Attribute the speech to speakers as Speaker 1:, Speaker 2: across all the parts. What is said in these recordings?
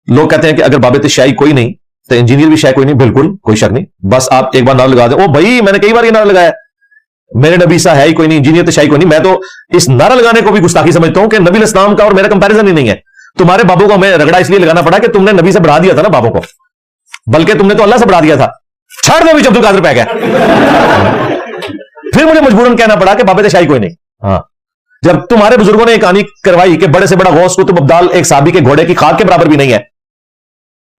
Speaker 1: لوگ کہتے ہیں کہ اگر باب شیعی کوئی نہیں تو انجینئر بھی شیعی کوئی نہیں. بالکل کوئی شک نہیں, بس آپ ایک بار نعرہ لگا دیں. او بھائی میں نے کئی بار یہ نعرہ لگایا, میرے نبی سا ہے ہی کوئی نہیں, انجینئر تو شیعی کوئی نہیں. میں تو اس نعرہ لگانے کو بھی گستاخی سمجھتا ہوں کہ نبی الاسلام کا اور میرا کمپیریزن ہی نہیں ہے. تمہارے بابوں کو ہمیں رگڑا اس لیے لگانا پڑا کہ تم نے نبی سے بڑھا دیا تھا نا بابوں کو, بلکہ تم نے تو اللہ سے بڑھا دیا تھا. چھاڑ دو بھی عبد القادر پہ گیا. پھر مجھے مجبوراً کہنا پڑا کہ باب شیعی کوئی نہیں. ہاں, جب تمہارے بزرگوں نے ایک کہانی کروائی کہ بڑے سے بڑا غوث قطب ابدال ایک صحابی کے گھوڑے کی خاک کے برابر بھی نہیں ہے,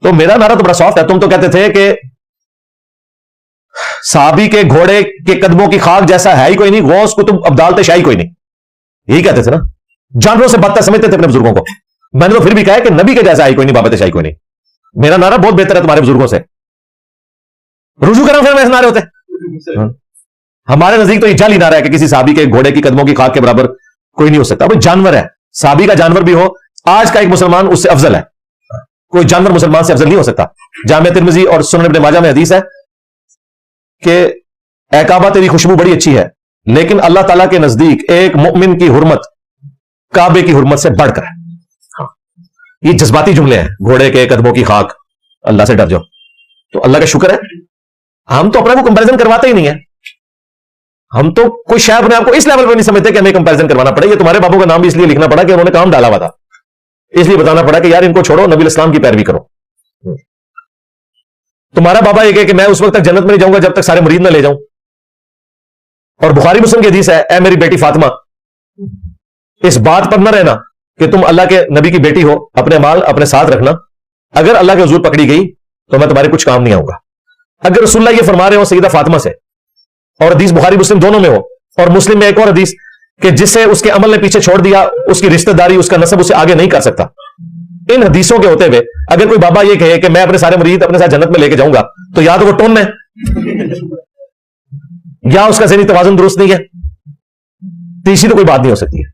Speaker 1: تو میرا نعرہ تو بڑا سافٹ ہے. تم تو کہتے تھے کہ صحابی کے گھوڑے کے قدموں کی خاک جیسا ہے ہی کوئی نہیں, غوث قطب ابدال شیعی کوئی نہیں. یہی کہتے تھے نا, جانوروں سے بدتر سمجھتے تھے اپنے بزرگوں کو. میں نے تو پھر بھی کہا کہ نبی کے جیسا ہے کوئی نہیں, بابت شیعی کوئی نہیں. میرا نعرہ بہت بہتر ہے تمہارے بزرگوں سے. رجوع کرنا پھر ایسے نعرے ہوتے. ہمارے نزدیک تو یہ جعلی نعرہ ہے کہ کسی صحابی کے گھوڑے کی قدموں کی خاک کے برابر کوئی نہیں ہو سکتا. بھائی جانور ہے, صحابی کا جانور بھی ہو, آج کا ایک مسلمان اس سے افضل ہے. کوئی جانور مسلمان سے افضل نہیں ہو سکتا. جامع ترمذی اور سنن ابن ماجہ میں حدیث ہے کہ اے کعبہ تیری خوشبو بڑی اچھی ہے, لیکن اللہ تعالیٰ کے نزدیک ایک مؤمن کی حرمت کعبے کی حرمت سے بڑھ کر ہے. یہ جذباتی جملے ہیں, گھوڑے کے قدموں کی خاک, اللہ سے ڈر جاؤ. تو اللہ کا شکر ہے ہم تو اپنا کو کمپیریزن کرواتے ہی نہیں ہے. ہم تو کوئی شاید اپنے آپ کو اس لیول پہ نہیں سمجھتے کہ ہمیں کمپیریزن کروانا پڑے. یہ تمہارے بابوں کا نام بھی اس لیے لکھنا پڑا کہ انہوں نے کام ڈالا ہوا تھا, اس لیے بتانا پڑا کہ یار ان کو چھوڑو, نبی الاسلام کی پیروی کرو. تمہارا بابا یہ کہ میں اس وقت تک جنت میں نہیں جاؤں گا جب تک سارے مرید نہ لے جاؤں. اور بخاری مسلم کی حدیث ہے, اے میری بیٹی فاطمہ, اس بات پر نہ رہنا کہ تم اللہ کے نبی کی بیٹی ہو, اپنے مال اپنے ساتھ رکھنا. اگر اللہ کے حضور پکڑی گئی تو میں تمہارے کچھ کام نہیں آؤں گا. اگر رسول اللہ یہ فرما رہے ہو سیدہ فاطمہ سے, اور حدیث بخاری مسلم دونوں میں ہو, اور مسلم میں ایک اور حدیث کہ جسے اس کے عمل نے پیچھے چھوڑ دیا, اس کی رشتہ داری, اس کا نسب اسے آگے نہیں کر سکتا. ان حدیثوں کے ہوتے ہوئے اگر کوئی بابا یہ کہے کہ میں اپنے سارے مرید اپنے ساتھ جنت میں لے کے جاؤں گا, تو یا تو وہ ٹون ہے یا اس کا ذہنی توازن درست نہیں ہے. تیسری تو کوئی بات نہیں ہو سکتی ہے.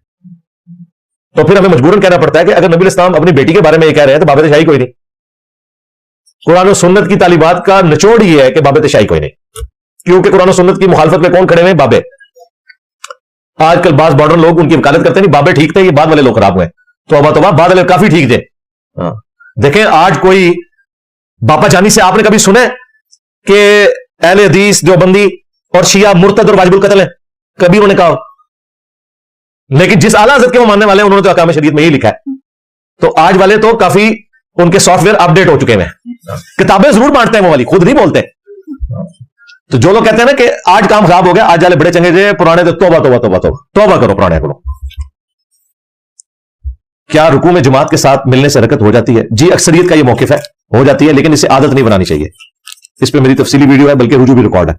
Speaker 1: تو پھر ہمیں مجبوراً کہنا پڑتا ہے کہ اگر نبی الاسلام اپنی بیٹی کے بارے میں یہ کہہ رہے ہیں تو بابت شاہی کوئی نہیں. قرآن و سنت کی تعلیمات کا نچوڑ یہ ہے کہ بابت شاہی کوئی نہیں, کیونکہ قرآن و سنت کی مخالفت میں کون کھڑے ہوئے؟ بابے. آج کل بعض ماڈرن لوگ ان کی وکالت کرتے ہیں نہیں بابے ٹھیک تھے, یہ بعد والے لوگ خراب ہوئے. توبہ توبہ, بعد والے کافی ٹھیک تھے. دیکھیں آج کوئی باپا جانی سے آپ نے کبھی سنا کہ اہل حدیث دیوبندی اور شیعہ مرتد اور واجب القتل ہیں؟ کبھی انہوں نے کہا. لیکن جس اعلیٰ حضرت کے وہ ماننے والے ہیں انہوں نے تو احکام شریعت میں یہی لکھا ہے. تو آج والے تو کافی ان کے سافٹ ویئر اپ ڈیٹ ہو چکے ہیں. کتابیں ضرور بانٹتے ہیں وہ والی, خود نہیں بولتے. تو جو لوگ کہتے ہیں نا کہ آج کام خراب ہو گیا, آج والے بڑے چنگے تھے, پرانے تو توبہ توبہ توبہ توبہ توبہ کرو پرانے کو. کیا رکوع میں جماعت کے ساتھ ملنے سے حرکت ہو جاتی ہے؟ جی اکثریت کا یہ موقف ہے, ہو جاتی ہے, لیکن اسے عادت نہیں بنانی چاہیے. اس پہ میری تفصیلی ویڈیو ہے, بلکہ رجوع بھی ریکارڈ ہے.